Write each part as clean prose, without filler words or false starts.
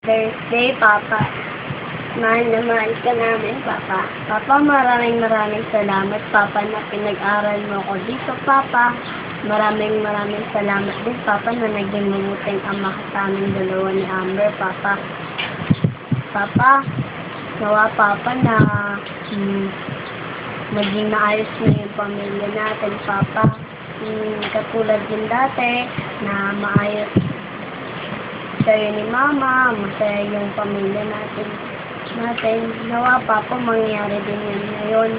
Thursday, Papa. Mahal na mahal ka namin, Papa. Papa, maraming salamat, Papa, na pinag-aral mo ko dito, Papa. Maraming salamat din, Papa, na naging mabuting ama ka sa aming dalawa ni Amber, Papa. Papa, nawa, Papa, na maging maayos na yung pamilya natin, Papa. Katulad din dati, na maayos kayo ni Mama, masaya yung pamilya natin. Nawa, Papa, mangyari din yan ngayon.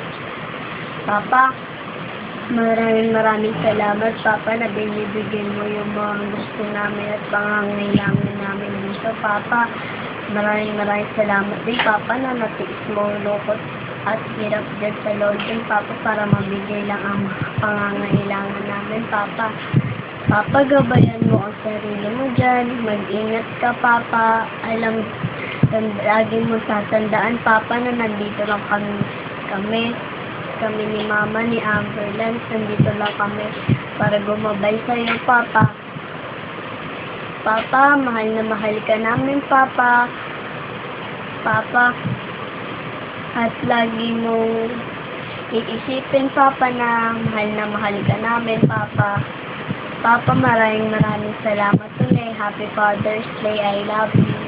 Papa, maraming salamat, Papa, na binibigyan mo yung mga gusto namin at pangangailangan namin dito, Papa. Maraming salamat din, Papa, na natiis mo lukot at hirap dyan sa load din, Papa, para mabigay lang ang pangangailangan namin, Papa. Papa, gabayan mo ang sarili mo dyan. Mag-ingat ka, Papa. Lagi mo tatandaan, Papa, na nandito lang kami ni Mama, ni Amberland. Nandito lang kami para gumabay sa'yo, Papa. Papa, mahal na mahal ka namin, Papa. Papa, at lagi mong iisipin, Papa, na mahal ka namin, Papa. Papa, maraming salamat ulit. Happy Father's Day. I love you.